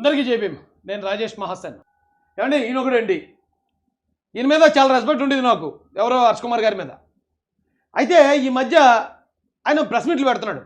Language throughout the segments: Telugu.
అందరికీ జైభీం. నేను రాజేష్ మహాసన్. ఏమండి ఈయనొకడండి, ఈయన మీద చాలా రెస్పెక్ట్ ఉండేది నాకు, ఎవరో హర్ష్ కుమార్ గారి మీద. అయితే ఈ మధ్య ఆయన ప్రెస్ మీట్లు పెడుతున్నాడు,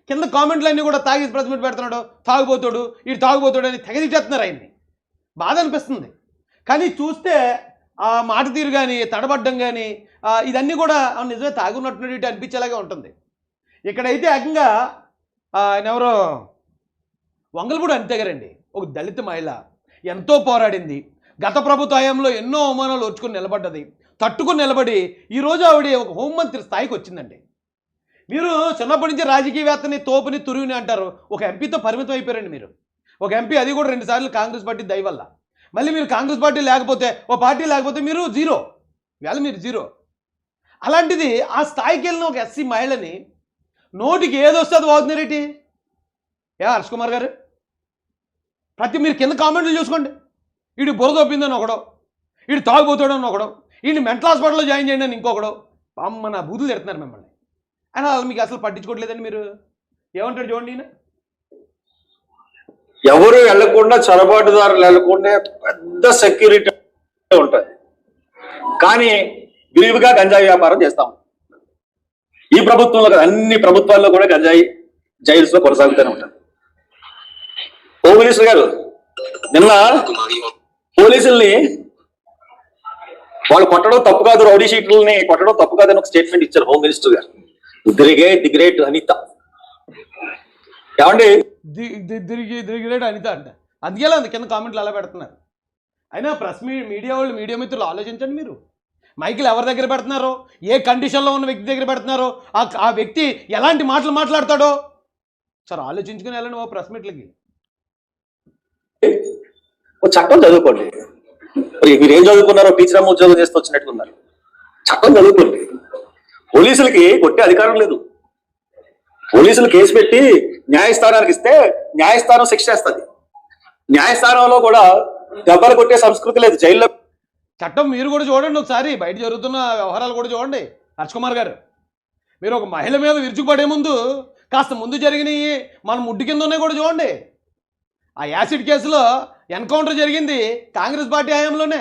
కింద కామెంట్లు అన్నీ కూడా తాగి ప్రెస్ మీట్ పెడుతున్నాడు, తాగుబోతాడు వీడు తాగుబోతాడు అని తెగదిచ్చేస్తున్నారు ఆయన్ని. బాధ అనిపిస్తుంది. కానీ చూస్తే ఆ మాట తీరు కానీ తడబడ్డం కానీ ఇదన్నీ కూడా నిజమే తాగున్నట్టు అనిపించేలాగే ఉంటుంది. ఇక్కడైతే ఏకంగా ఆయన ఎవరో వంగలపూడి అనిత గారండి, ఒక దళిత మహిళ, ఎంతో పోరాడింది. గత ప్రభుత్వ హయాంలో ఎన్నో అవమానాలు వచ్చుకుని నిలబడ్డది, తట్టుకుని నిలబడి ఈరోజు ఆవిడ ఒక హోంమంత్రి స్థాయికి వచ్చిందండి. మీరు చిన్నప్పటి నుంచి రాజకీయవేత్తని తోపుని తురువుని అంటారు, ఒక ఎంపీతో పరిమితం అయిపోయారండి మీరు. ఒక ఎంపీ, అది కూడా 2 సార్లు కాంగ్రెస్ పార్టీ దయ వల్ల. మళ్ళీ మీరు కాంగ్రెస్ పార్టీ లేకపోతే, ఓ పార్టీ లేకపోతే మీరు జీరో, వేళ మీరు జీరో. అలాంటిది ఆ స్థాయికి వెళ్ళిన ఒక ఎస్సీ మహిళని నోటికి ఏదొస్తే అది వాగుతున్నారేంటి? హర్ష్ కుమార్ గారు, మీరు కింద కామెంట్లు చూసుకోండి. వీడు బురదొప్పిందని ఒకడో, వీడు తాగుపోతాడని ఒకడో, వీడిని మెంటల్ హాస్పిటల్లో జాయిన్ చేయండి అని ఇంకొకడో. అమ్మ నా బూతులు తిడుతున్నారు మిమ్మల్ని. అయినా వాళ్ళు మీకు అసలు పట్టించుకోవట్లేదండి. మీరు ఏమంటారు చూడండి. ఈయన ఎవరు వెళ్లకుండా, చొరబాటుదారులు వెళ్లకుండా పెద్ద సెక్యూరిటీ ఉంటుంది, కానీ విరివిగా గంజాయి వ్యాపారం చేస్తాం. ఈ ప్రభుత్వంలో కదా, అన్ని ప్రభుత్వాల్లో కూడా గంజాయి జైల్స్ లో కొనసాగుతూనే ఉంటుంది. హోమ్ మినిస్టర్ గారు నిన్న పోలీసుల్ని వాళ్ళు కొట్టడం తప్పు కాదు, రౌడీ షీట్లని కొట్టడం తప్పు కాదని ఒక స్టేట్మెంట్ ఇచ్చారు హోమ్ మినిస్టర్ గారు. The great Anitha. ఏమండి ది గ్రేట్ అనిత అంట. అందుకేలా కింద కామెంట్లు అలా పెడుతున్నారు. అయినా ప్రెస్ మీడియా వాళ్ళు, మీడియా మిత్రులు ఆలోచించండి. మీరు మైకులు ఎవరి దగ్గర పెడుతున్నారో, ఏ కండిషన్లో ఉన్న వ్యక్తి దగ్గర పెడుతున్నారో, ఆ వ్యక్తి ఎలాంటి మాటలు మాట్లాడతాడో సార్ ఆలోచించుకుని వెళ్ళండి ఓ ప్రెస్ మీట్లకి. చట్టం చదువుకోండి. మీరు ఏం చదువుకున్నారో, టీచర్ అమ్మ ఉద్యోగం చేస్తూ వచ్చినట్టుకున్నారు. చట్టం చదువుకోండి. పోలీసులకి కొట్టే అధికారం లేదు. పోలీసులు కేసు పెట్టి న్యాయస్థానానికి ఇస్తే న్యాయస్థానం శిక్ష చేస్తుంది. న్యాయస్థానంలో కూడా దెబ్బలు కొట్టే సంస్కృతి లేదు. జైల్లో చట్టం మీరు కూడా చూడండి ఒకసారి, బయట జరుగుతున్న వ్యవహారాలు కూడా చూడండి. హర్ష్ కుమార్ గారు, మీరు ఒక మహిళ మీద విరుచుకుపడే ముందు కాస్త ముందు జరిగినవి మన ముడ్డు కింద ఉన్నాయి కూడా చూడండి. ఆ యాసిడ్ కేసులో ఎన్కౌంటర్ జరిగింది కాంగ్రెస్ పార్టీ హయాంలోనే.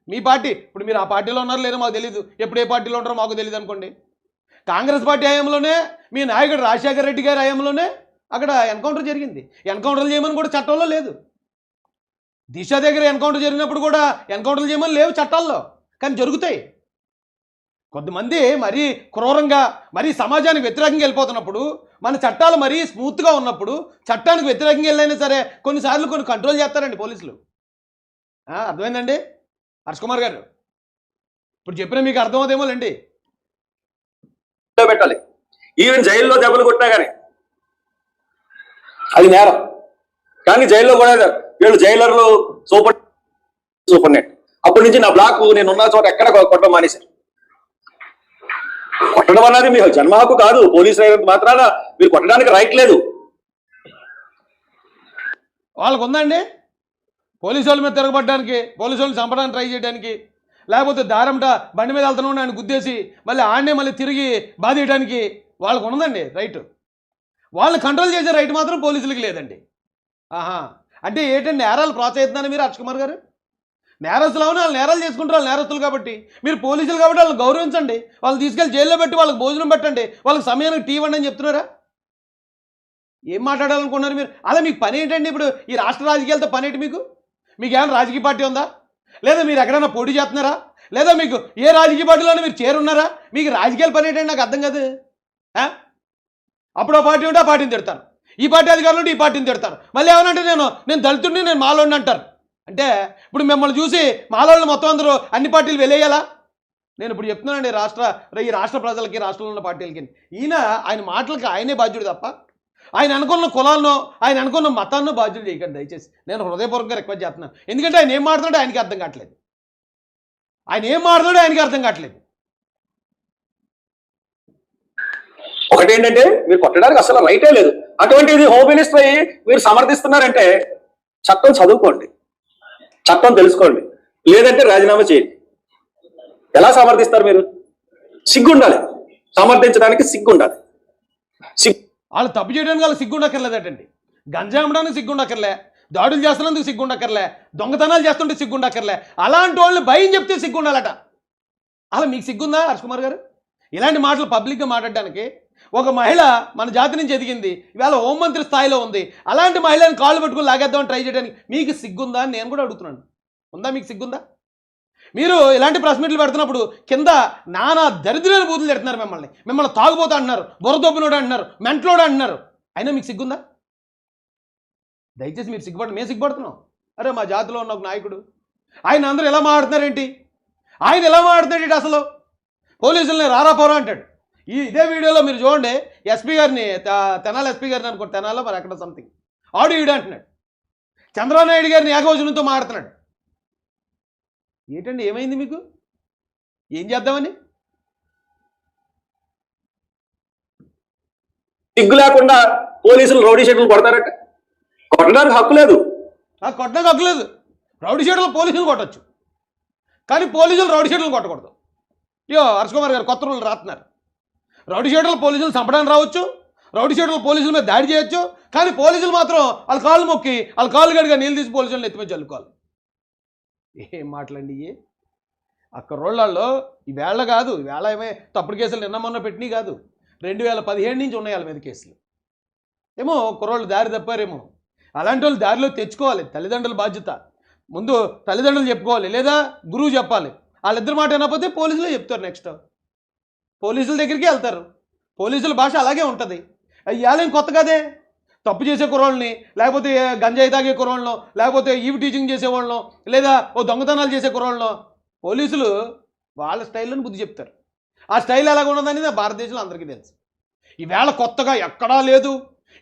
మీ పార్టీ, ఇప్పుడు మీరు ఆ పార్టీలో ఉన్నారో లేదో మాకు తెలియదు, ఎప్పుడు ఏ పార్టీలో ఉంటారో మాకు తెలియదు అనుకోండి. కాంగ్రెస్ పార్టీ హయాంలోనే, మీ నాయకుడు రాజశేఖర రెడ్డి గారి హయాంలోనే అక్కడ ఎన్కౌంటర్ జరిగింది. ఎన్కౌంటర్లు చేయమని కూడా చట్టంలో లేదు. దిశ దగ్గర ఎన్కౌంటర్ జరిగినప్పుడు కూడా ఎన్కౌంటర్లు చేయమని లేవు చట్టాల్లో, కానీ జరుగుతాయి. కొంతమంది మరీ క్రూరంగా, మరీ సమాజానికి వ్యతిరేకంగా వెళ్ళిపోతున్నప్పుడు, మన చట్టాలు మరీ స్మూత్గా ఉన్నప్పుడు, చట్టానికి వ్యతిరేకంగా వెళ్ళైనా సరే కొన్నిసార్లు కొన్ని కంట్రోల్ చేస్తారండి పోలీసులు. అర్థమైందండి హర్ష్ కుమార్ గారు? ఇప్పుడు చెప్పినా మీకు అర్థమవుదేమోలేండి. పెట్టాలి. ఈవెన్ జైల్లో దెబ్బలు కొట్టినా కానీ అది నేరం. కానీ జైల్లో కూడా వీళ్ళు జైలర్లు సూపర్ నెట్. అప్పటి నుంచి నా బ్లాక్ నేనున్న చోట ఎక్కడ కొట్టడం మానేశారు. కొట్టడం అన్నది మీ జన్మ హక్కు కాదు. పోలీసులు అయినంత మాత్రాన మీరు కొట్టడానికి రైట్ లేదు. వాళ్ళకు ఉందండి పోలీసు వాళ్ళ మీద తిరగబడడానికి, పోలీసు వాళ్ళని చంపడానికి ట్రై చేయడానికి, లేకపోతే దారంట బండి మీద వెళ్తున్నాడు ఆయన గుద్దేసి మళ్ళీ ఆడనే మళ్ళీ తిరిగి బాధేయడానికి వాళ్ళకు ఉన్నదండి రైట్. వాళ్ళని కంట్రోల్ చేసే రైట్ మాత్రం పోలీసులకి లేదండి. అంటే ఏంటండి, నేరాలు ప్రోత్సహిస్తున్నాను మీరు హర్ష్ కుమార్ గారు? నేరస్తులు అవును, వాళ్ళు నేరాలు చేసుకుంటారు, వాళ్ళు నేరస్తులు కాబట్టి. మీరు పోలీసులు కాబట్టి వాళ్ళని గౌరవించండి, వాళ్ళని తీసుకెళ్ళి జైల్లో పెట్టి వాళ్ళకి భోజనం పెట్టండి, వాళ్ళకి సమయానికి టీ ఇవ్వండి అని చెప్తున్నారా? ఏం మాట్లాడాలనుకున్నారు మీరు? అలా మీకు పని ఏంటండి? ఇప్పుడు ఈ రాష్ట్ర రాజకీయాలతో పని ఏంటి మీకు? మీకు ఏమైనా రాజకీయ పార్టీ ఉందా? లేదా మీరు ఎక్కడైనా పోటీ చేస్తున్నారా? లేదా మీకు ఏ రాజకీయ పార్టీలోనే మీరు చేరున్నారా? మీకు రాజకీయాల పని ఏంటండి? నాకు అర్థం కాదు. అప్పుడు ఆ పార్టీ ఉంటే ఆ పార్టీని తిడతారు, ఈ పార్టీ అధికారులు ఉంటే ఈ పార్టీని తిడతారు. మళ్ళీ ఏమనంటే నేను దళితుడిని, నేను మాలోడిని అంటారు. అంటే ఇప్పుడు మిమ్మల్ని చూసి మాలోళ్ళు మొత్తం అందరూ అన్ని పార్టీలు వెళ్ళేయాలా? నేను ఇప్పుడు చెప్తున్నానండి ఈ రాష్ట్ర ప్రజలకి, రాష్ట్రంలో ఉన్న పార్టీలకి, ఆయన మాటలకి ఆయనే బాధ్యుడు తప్ప ఆయన అనుకున్న కులాలను, ఆయన అనుకున్న మతాలను బాధ్యులు చేయకండి దయచేసి. నేను హృదయపూర్వకంగా రిక్వెస్ట్ చేస్తున్నాను. ఎందుకంటే ఆయన ఏం మాట్లాడో ఆయనకి అర్థం కావట్లేదు. ఒకటేంటంటే మీరు కొట్టడానికి అసలు రైటే లేదు. అటువంటిది హోమ్ మినిస్టర్ అయ్యి మీరు సమర్థిస్తున్నారంటే చట్టం చదువుకోండి, చట్టం తెలుసుకోండి, లేదంటే రాజీనామా చేయండి. ఎలా సమర్థిస్తారు మీరు? సిగ్గుండాలి, సమర్థించడానికి సిగ్గుండాలి. వాళ్ళు తప్పు చేయడానికి వాళ్ళు సిగ్గుండక్కర్లేదటండి. గంజా అమ్మడానికి సిగ్గుండక్కర్లే, దాడులు చేస్తున్నందుకు సిగ్గుండక్కర్లే, దొంగతనాలు చేస్తుంటే సిగ్గుండక్కర్లే, అలాంటి వాళ్ళని భయం చెప్తే సిగ్గుండాలట. అలా మీకు సిగ్గుందా హర్ష్ కుమార్ గారు? ఇలాంటి మాటలు పబ్లిక్గా మాట్లాడడానికి? ఒక మహిళ మన జాతి నుంచి ఎదిగింది, ఇవాళ హోంమంత్రి స్థాయిలో ఉంది, అలాంటి మహిళని కాళ్ళు పట్టుకుని లాగేద్దామని ట్రై చేయడానికి మీకు సిగ్గుందా అని నేను కూడా అడుగుతున్నాను. ఉందా మీకు సిగ్గుందా? మీరు ఇలాంటి ప్రెస్ మీట్లు పెడుతున్నప్పుడు కింద నానా దరిద్రమైన బూతులు తిడుతున్నారు, మిమ్మల్ని తాగుబోతా అంటున్నారు, బుర్రదొబ్బినోడు అంటున్నారు, మెంటలోడు అంటున్నారు. అయినా మీకు సిగ్గుందా? దయచేసి మీరు సిగ్గుపడి, మేము సిగ్గుపడుతున్నాం. అరే మా జాతిలో ఉన్న ఒక నాయకుడు, ఆయన అందరూ ఎలా మాట్లాడుతున్నారేంటి, ఆయన ఎలా మాట్లాడుతున్నాడు అసలు, పోలీసుల్ని రారాపోరా అంటాడు. ఇదే వీడియోలో మీరు చూడండి, ఎస్పీ గారిని, తెనాలి ఎస్పీ గారిని అనుకో, తెనాలో మరి ఎక్కడ సంథింగ్ ఆడియో ఈడు అంటున్నాడు, చంద్రబాబు నాయుడు గారిని ఏకవచనంతో మాట్లాడుతున్నాడు. ఏంటండి ఏమైంది మీకు? ఏం చేద్దామని? సిగ్గు లేకుండా పోలీసులు రౌడీ షీట్లు కొడతారట. కొట్టడానికి హక్కు లేదు. కొట్టడానికి హక్కు లేదు. రౌడీ షీట్లు పోలీసులు కొట్టచ్చు, కానీ పోలీసులు రౌడీ షీట్లు కొట్టకూడదు. ఇయో హర్ష్ కుమార్ గారు కొత్త రూల్ రాస్తున్నారు. రౌడీ షీట్లు పోలీసులు చంపడానికి రావచ్చు, రౌడీ షీట్లు పోలీసుల మీద దాడి చేయొచ్చు, కానీ పోలీసులు మాత్రం వాళ్ళ కాళ్ళు మొక్కి వాళ్ళ కాళ్ళు గడిగా నీళ్ళు తీసి పోలీసులను ఎత్తిమీద చల్లుకోవాలి. ఏం మాటలండి ఇవి? అక్కడ రోళ్ళల్లో ఈవేళ కాదు, ఈవేళ ఏమే తప్పుడు కేసులు నిన్న మొన్న పెట్టినవి కాదు, 2017 నుంచి ఉన్నాయి వాళ్ళ మీద కేసులు. ఏమో కుర్రోళ్ళు దారి తప్పారేమో. అలాంటి వాళ్ళు దారిలో తెచ్చుకోవాలి, తల్లిదండ్రుల బాధ్యత. ముందు తల్లిదండ్రులు చెప్పుకోవాలి, లేదా గురువు చెప్పాలి. వాళ్ళిద్దరు మాట వినకపోతే పోలీసులే చెప్తారు. నెక్స్ట్ పోలీసుల దగ్గరికి వెళ్తారు. పోలీసుల భాష అలాగే ఉంటుంది. ఇవాళేం కొత్త కదే. తప్పు చేసే కుర్రోళ్ళని, లేకపోతే గంజాయి తాగే కుర్రోళ్ళనో, లేకపోతే ఈవి టీచింగ్ చేసేవాళ్ళనో, లేదా ఓ దొంగతనాలు చేసే కుర్రోళ్ళనో పోలీసులు వాళ్ళ స్టైల్లోని బుద్ధి చెప్తారు. ఆ స్టైల్ ఎలాగ ఉన్నదని భారతదేశంలో అందరికీ తెలుసు. ఈవేళ కొత్తగా ఎక్కడా లేదు.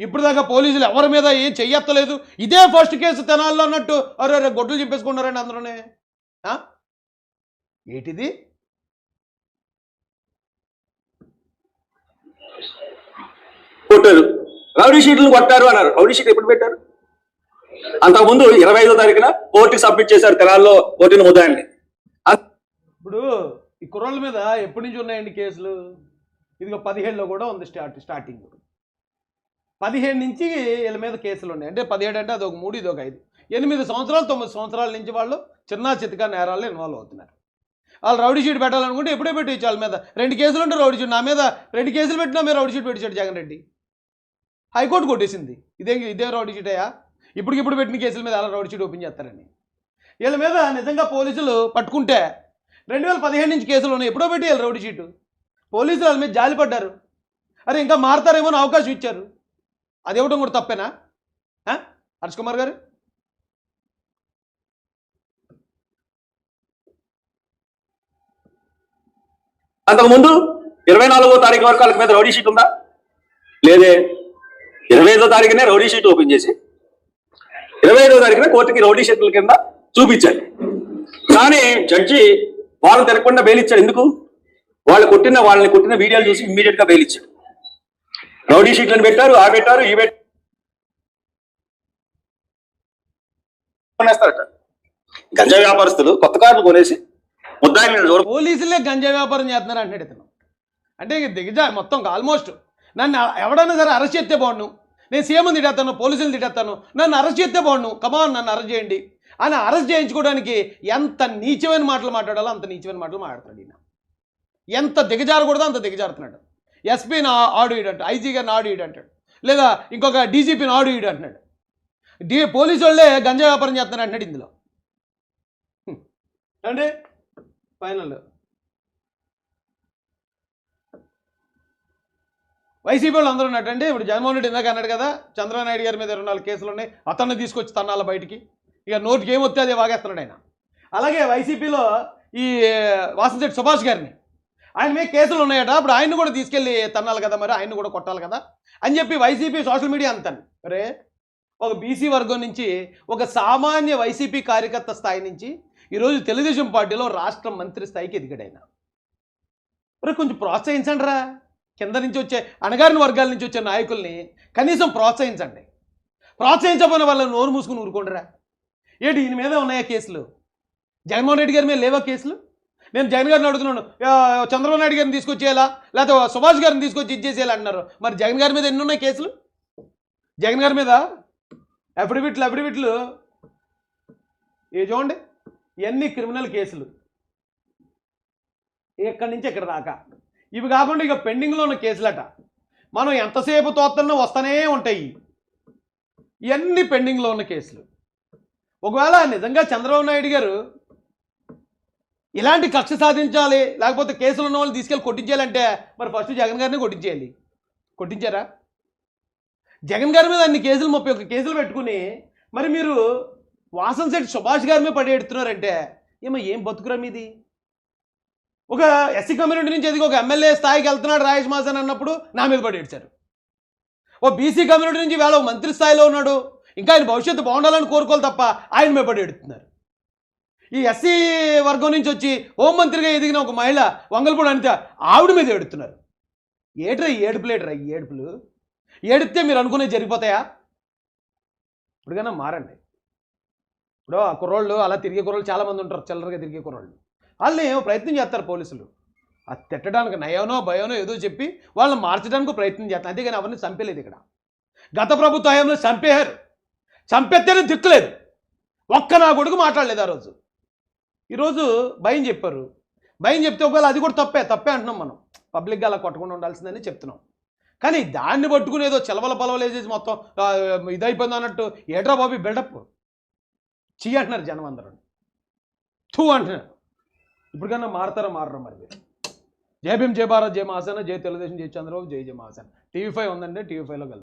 ఇప్పుడు దాకా పోలీసులు ఎవరి మీద ఏం చెయ్యత్తలేదు. ఇదే ఫస్ట్ కేసు తెనాల్లో అన్నట్టు అరే గొడ్లు చెప్పేసుకున్నారండి అందరూనే. ఏంటిది? కొట్టారు, రౌడీ షీట్లు కొట్టారు అన్నారు. రౌడీ షీట్ ఎప్పుడు పెట్టారు? అంతకుముందు 25వ తారీఖున కోర్టుకి సబ్మిట్ చేశారు తెనాల్లో కోర్టుని ముద్దాయండి. ఇప్పుడు ఈ కుర్రోళ్ళ మీద ఎప్పటి నుంచి ఉన్నాయండి కేసులు? ఇదిగో 17లో కూడా ఉంది. స్టార్టింగ్ 17 నుంచి వీళ్ళ మీద కేసులు ఉన్నాయి. అంటే 17 అంటే అదొక 3, ఇదొక 5, 8 సంవత్సరాలు 9 సంవత్సరాల నుంచి వాళ్ళు చిన్న చితకా నేరాల్లో ఇన్వాల్వ్ అవుతున్నారు. వాళ్ళు రౌడీ షీట్ పెట్టాలనుకుంటే ఎప్పుడే పెట్టించు. వాళ్ళ మీద 2 కేసులు ఉంటే రౌడీ షీట్, నా మీద 2 కేసులు పెట్టినా మీరు రౌడీ షీట్ పెట్టించాడు జగన్ రెడ్డి. హైకోర్టు కొట్టేసింది. ఇదే రౌడీ షీట్ అయ్యా, ఇప్పుడు పెట్టిన కేసుల మీద అలా రౌడీ షీట్ ఓపెన్ చేస్తారని. వీళ్ళ మీద నిజంగా పోలీసులు పట్టుకుంటే 2017 నుంచి కేసులు ఉన్నాయి, ఎప్పుడో పెట్టి వీళ్ళు రౌడీ షీటు. పోలీసులు వాళ్ళ మీద జాలి పడ్డారు. అరే ఇంకా మారతారేమో అని అవకాశం ఇచ్చారు. అది ఇవ్వడం కూడా తప్పేనా హర్ష్ కుమార్ గారు? అంతకుముందు 24వ తారీఖు వరకు వాళ్ళకి మీద రౌడీ షీట్ ఉందా? లేదే. 25వ తారీఖునే రౌడీ షీట్ ఓపెన్ చేసి 25వ తారీఖున కోర్టుకి రౌడీ షీట్ల కింద చూపించారు. కానీ జడ్జి వాళ్ళని తిరగకుండా బెయిల్ ఇచ్చాడు. ఎందుకు? వాళ్ళని కొట్టిన వీడియోలు చూసి ఇమ్మీడియట్ గా బెయిల్ ఇచ్చాడు. రౌడీ షీట్లను పెట్టారు, ఆ పెట్టారు, ఈ పెట్టేస్తారట. గంజా వ్యాపారస్తులు కొత్త కార్లు కొనేసి పోలీసులే గంజా వ్యాపారం చేస్తున్నారు అంటాడు ఇతను. అంటే దిగజా మొత్తం ఆల్మోస్ట్ నన్ను ఎవడన్నా సరే అరెస్ట్ చేస్తే బాగుండు, నేను సీఎం తిట్టేస్తాను, పోలీసులు తిట్టేస్తాను, నన్ను అరెస్ట్ చేస్తే బాగుండు, కమాన్ నన్ను అరెస్ట్ చేయండి అని అరెస్ట్ చేయించుకోవడానికి ఎంత నీచమైన మాటలు మాట్లాడాలో అంత నీచమైన మాటలు మాట్లాడుతున్నాడు ఈయన. ఎంత దిగజారకూడదో అంత దిగజారుతున్నాడు. ఎస్పీని ఆడు ఈడు అంటాడు, ఐజీ గారిని ఆడు ఈడు అంటాడు, లేదా ఇంకొక డీజీపీని ఆడు ఈడు అంటున్నాడు. పోలీసు వాళ్ళే గంజా వ్యాపారం చేస్తున్నారు అంటున్నాడు ఇందులో. అంటే ఫైనల్ వైసీపీ వాళ్ళు అందరూ ఉన్నట్టండి. ఇప్పుడు జగన్మోహన్ రెడ్డి ఇందాక అన్నాడు కదా, చంద్రబాబు నాయుడు గారి మీద 24 కేసులు ఉన్నాయి, అతన్ని తీసుకొచ్చి తన్నాల బయటికి, ఇక నోటికి ఏమొస్తే అదే వాగేస్తున్నాడు ఆయన. అలాగే వైసీపీలో ఈ వాసంశెట్టి సుభాష్ గారిని, ఆయన మీద కేసులు ఉన్నాయట, అప్పుడు ఆయన్ని కూడా తీసుకెళ్ళి తన్నాలి కదా, మరి ఆయన్ని కూడా కొట్టాలి కదా అని చెప్పి వైసీపీ సోషల్ మీడియా అంతాను. అరే ఒక బీసీ వర్గం నుంచి, ఒక సామాన్య వైసీపీ కార్యకర్త స్థాయి నుంచి ఈరోజు తెలుగుదేశం పార్టీలో రాష్ట్ర మంత్రి స్థాయికి ఎదిగాడైనా. మరి కొంచెం ప్రోత్సహించండి రా. కింద నుంచి వచ్చే అణగారిన వర్గాల నుంచి వచ్చే నాయకుల్ని కనీసం ప్రోత్సహించండి. ప్రోత్సహించకపోయిన వాళ్ళని నోరు మూసుకుని ఊరుకోండిరా. ఏంటి ఈయన మీద ఉన్నాయా కేసులు? జగన్మోహన్ రెడ్డి గారి మీద లేవా కేసులు? నేను జగన్ గారిని అడుగుతున్నాను, చంద్రబాబు నాయుడు గారిని తీసుకొచ్చేయాలా, లేకపోతే సుభాష్ గారిని తీసుకొచ్చి ఇచ్చేసేయాలి అంటున్నారు. మరి జగన్ గారి మీద ఎన్ని ఉన్నాయి కేసులు? జగన్ గారి మీద అఫిడవిట్లు ఇవి చూడండి, ఇవన్నీ క్రిమినల్ కేసులు ఇక్కడి నుంచి ఇక్కడ దాకా. ఇవి కాకుండా ఇక పెండింగ్లో ఉన్న కేసులట, మనం ఎంతసేపు తోస్తున్నా వస్తూనే ఉంటాయి. ఇవన్నీ పెండింగ్లో ఉన్న కేసులు. ఒకవేళ నిజంగా చంద్రబాబు నాయుడు గారు ఇలాంటి కక్ష సాధించాలి, లేకపోతే కేసులు ఉన్న వాళ్ళు తీసుకెళ్ళి కొట్టించాలంటే మరి ఫస్ట్ జగన్ గారిని కొట్టించేయాలి. కొట్టించారా? జగన్ గారి మీద అన్ని కేసులు 31 కేసులు పెట్టుకుని మరి మీరు వాసంశెట్టి సుభాష్ గారి మీద పడేడుతున్నారంటే ఏం బతుకురా మీది? ఒక ఎస్సీ కమ్యూనిటీ నుంచి ఎదిగి ఒక ఎమ్మెల్యే స్థాయికి వెళ్తున్నాడు రాజేష్ మహాసేన్ అన్నప్పుడు నా మీద పడేడ్చారు. ఓ బీసీ కమ్యూనిటీ నుంచి వేళ ఒక మంత్రి స్థాయిలో ఉన్నాడు, ఇంకా ఆయన భవిష్యత్తు బాగుండాలని కోరుకోవాలి తప్ప ఆయన మీద పడేడుతున్నారు. ఈ ఎస్సీ వర్గం నుంచి వచ్చి హోంమంత్రిగా ఎదిగిన ఒక మహిళ వంగల్పూడి అనిత ఆవిడ మీద ఏడుతున్నారు. ఏట్రా ఈ ఏడుపులు ఏడితే మీరు అనుకునే జరిగిపోతాయా? ఇప్పటికైనా మారండి. ఇప్పుడు ఆ కుర్రోళ్ళు అలా తిరిగే కుర్రోళ్ళు చాలామంది ఉంటారు, చిల్లరగా తిరిగే కుర్రోళ్ళు. వాళ్ళని ఏమో ప్రయత్నం చేస్తారు పోలీసులు, అది తిట్టడానికి నయోనో భయోనో ఏదో చెప్పి వాళ్ళని మార్చడానికి ప్రయత్నం చేస్తారు, అంతేగాని అవన్నీ చంపేలేదు. ఇక్కడ గత ప్రభుత్వ హయాంలో చంపేస్తేనే దిక్కులేదు. ఒక్క నా కొడుకు మాట్లాడలేదు ఆ రోజు. ఈరోజు భయం చెప్పారు. భయం చెప్తే ఒకవేళ అది కూడా తప్పే అంటున్నాం మనం. పబ్లిక్గా అలా కొట్టకుండా ఉండాల్సిందని చెప్తున్నాం. కానీ దాన్ని పట్టుకుని ఏదో చెలవల పొలవలు వేసేసి మొత్తం ఇదైపోయింది అన్నట్టు ఏట్రా బాబు బిల్డప్ చెయ్యి అంటున్నారు జనం అందరూ. టూ అంటున్నారు. ఇప్పటికన్నా మారతారా మారరా మరి మీరు? జై భీమ్, జై భారత్, జై మహాసేన, జై తెలుగుదేశం, జై చంద్రబాబు, జై మహాసేన. టీవీ 5 ఉందండి, టీవీ 5లో